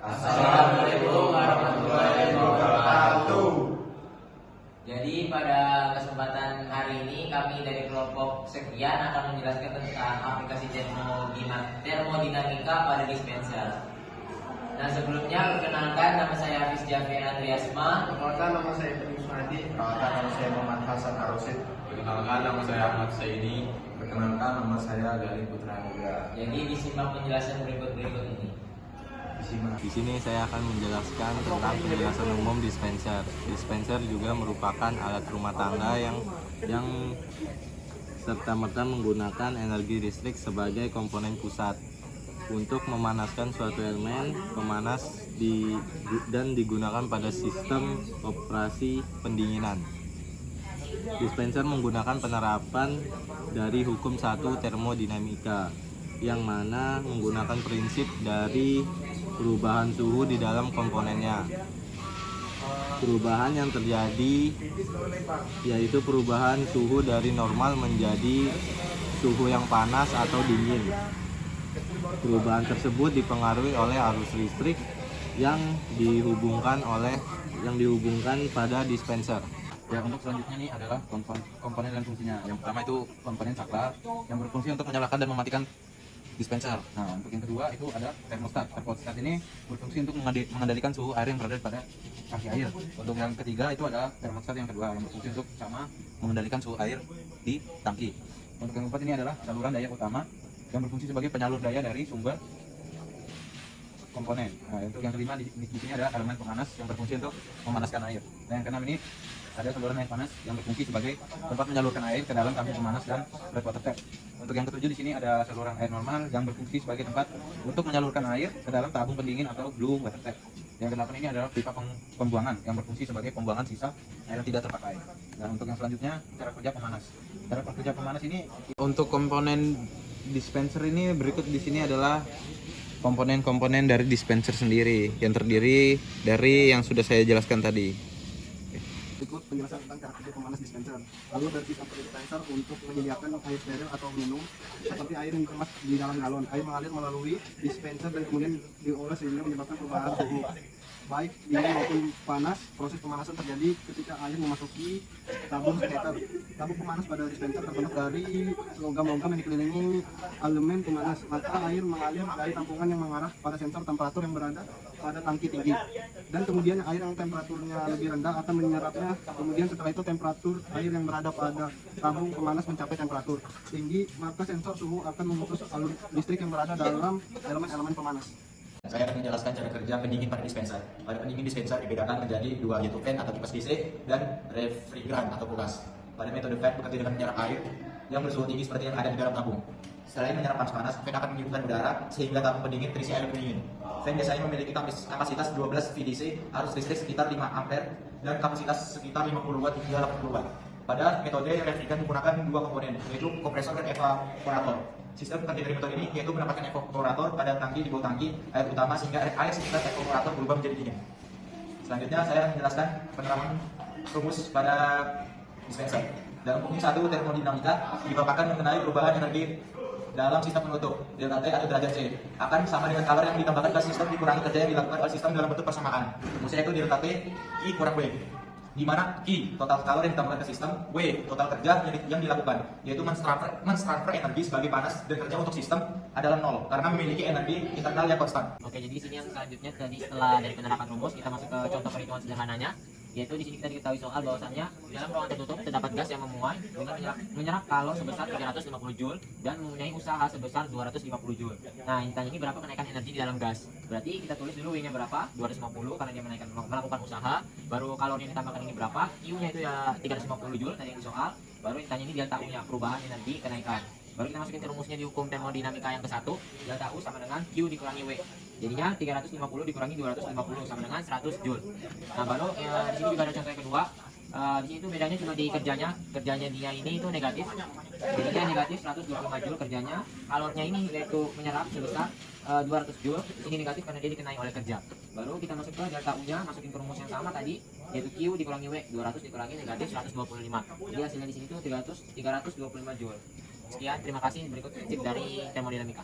Assalamualaikum warahmatullahi wabarakatuh. Jadi pada kesempatan hari ini kami dari kelompok sekian akan menjelaskan tentang aplikasi termodinamika pada dispenser. Nah, sebelumnya perkenalkan, nama saya Hafiz Jafian Andriasma. Perkenalkan, nama saya Ibnu Suhadi. Perkenalkan, nama saya Muhammad Hasan Arosid. Perkenalkan, nama saya Ahmad Saidi. Perkenalkan, nama saya Gali Putra Nugra. Jadi disimak penjelasan berikut ini. Di sini saya akan menjelaskan tentang penjelasan umum dispenser. Dispenser juga merupakan alat rumah tangga yang serta-merta menggunakan energi listrik sebagai komponen pusat untuk memanaskan suatu elemen pemanas dan digunakan pada sistem operasi pendinginan. Dispenser menggunakan penerapan dari hukum 1 termodinamika, yang mana menggunakan prinsip dari perubahan suhu di dalam komponennya. Perubahan yang terjadi yaitu perubahan suhu dari normal menjadi suhu yang panas atau dingin. Perubahan tersebut dipengaruhi oleh arus listrik yang dihubungkan pada dispenser. Ya, untuk selanjutnya ini adalah komponen dan fungsinya. Yang pertama itu komponen saklar yang berfungsi untuk menyalakan dan mematikan dispenser. Nah, untuk yang kedua itu ada termostat. Termostat ini berfungsi untuk mengendalikan suhu air yang berada pada kaki air. Untuk yang ketiga itu ada termostat yang kedua yang berfungsi untuk sama mengendalikan suhu air di tangki. Untuk yang keempat ini adalah saluran daya utama yang berfungsi sebagai penyalur daya dari sumber komponen. Nah, untuk yang kelima di sini ada elemen pemanas yang berfungsi untuk memanaskan air. Dan yang keenam ini ada saluran air panas yang berfungsi sebagai tempat menyalurkan air ke dalam tabung pemanas dan red water tap. Untuk yang ketujuh di sini ada saluran air normal yang berfungsi sebagai tempat untuk menyalurkan air ke dalam tabung pendingin atau blue water tap. Yang kedelapan ini adalah pipa pembuangan yang berfungsi sebagai pembuangan sisa air yang tidak terpakai. Dan untuk yang selanjutnya cara kerja pemanas. Cara kerja pemanas ini Untuk komponen dispenser ini berikut di sini adalah komponen-komponen dari dispenser sendiri yang terdiri dari yang sudah saya jelaskan tadi. Berikut penjelasan tentang cara kerja pemanas dispenser. Lalu dari sistem dispenser untuk menyediakan air steril atau minum seperti air yang dikemas di dalam galon. Air mengalir melalui dispenser dan kemudian diolah sehingga menyebabkan perubahan suhu. Baik dingin maupun panas, proses pemanasan terjadi ketika air memasuki tabung heater. Tabung pemanas pada dispenser terbentuk dari logam-logam yang dikelilingi elemen pemanas. Maka air mengalir dari tampungan yang mengarah pada sensor temperatur yang berada pada tangki tinggi. Dan kemudian air yang temperaturnya lebih rendah akan menyerapnya. Kemudian setelah itu temperatur air yang berada pada tabung pemanas mencapai temperatur tinggi, maka sensor suhu akan memutus alur listrik yang berada dalam elemen-elemen pemanas. Saya akan menjelaskan cara kerja pendingin pada dispenser. Pada pendingin dispenser dibedakan menjadi dua, yaitu fan atau kipas DC dan refrigeran atau kulkas. Pada metode fan bekerja dengan menyerap air yang bersuhu tinggi seperti yang ada di dalam tabung. Selain menyerap panas, fan akan menyibukkan udara sehingga tabung pendingin terisi air pendingin. Fan biasanya memiliki kapasitas 12 VDC, arus listrik sekitar 5 ampere dan kapasitas sekitar 50 watt hingga 80 watt. Pada metode refrigeran menggunakan dua komponen, yaitu kompresor dan evaporator. Sistem kerja dari metode ini yaitu menambahkan evaporator pada tangki di bawah tangki air utama sehingga air sekitar evaporator berubah menjadi dingin. Selanjutnya saya akan menjelaskan penerapan rumus pada dispenser. Dalam fungsi 1 termodinamika dipaparkan mengenai perubahan energi dalam sistem penutup delta T atau derajat C akan sama dengan kalor yang ditambahkan ke sistem dikurangi kerja yang dilakukan oleh sistem dalam bentuk persamaan. Rumusnya itu delta T I kurang W, di mana Q total kalor yang ditambahkan ke sistem, W total kerja yang dilakukan, yaitu mentransfer energi sebagai panas dan kerja untuk sistem adalah 0 karena memiliki energi internal yang konstan. Oke, jadi di sini yang selanjutnya tadi setelah dari penerapan rumus kita masuk ke contoh perhitungan sederhananya. Yaitu di sini kita diketahui soal bahwasannya dalam ruangan tertutup terdapat gas yang memuai dengan menyerap kalor sebesar 350 Joule dan mempunyai usaha sebesar 250 Joule. Nah, ini berapa kenaikan energi di dalam gas? Berarti kita tulis dulu W-nya berapa? 250 karena dia melakukan usaha. Baru kalor yang ditambahkan ini berapa? Q-nya itu ya 350 Joule tadi yang di soal. Baru ditanya ini delta U-nya, perubahan energi kenaikan. Baru kita masukin ke rumusnya di hukum termodinamika yang ke-1, delta U sama dengan Q dikurangi W. Jadinya 350 dikurangi 250 sama dengan 100 Joule. Nah, baru di sini juga ada contoh yang kedua. Di sini tuh bedanya cuma di kerjanya dia ini itu negatif. Jadinya negatif 125 Joule kerjanya. Kalornya ini yaitu menyerap sebesar 200 Joule. Ini negatif karena dia dikenai oleh kerja. Baru kita masuk ke delta U-nya, masukin ke rumus yang sama tadi, yaitu Q dikurangi W, 200 dikurangi negatif 125. Jadi hasilnya di sini tuh 325 Joule. Sekian, terima kasih. Berikut prinsip dari termodinamika.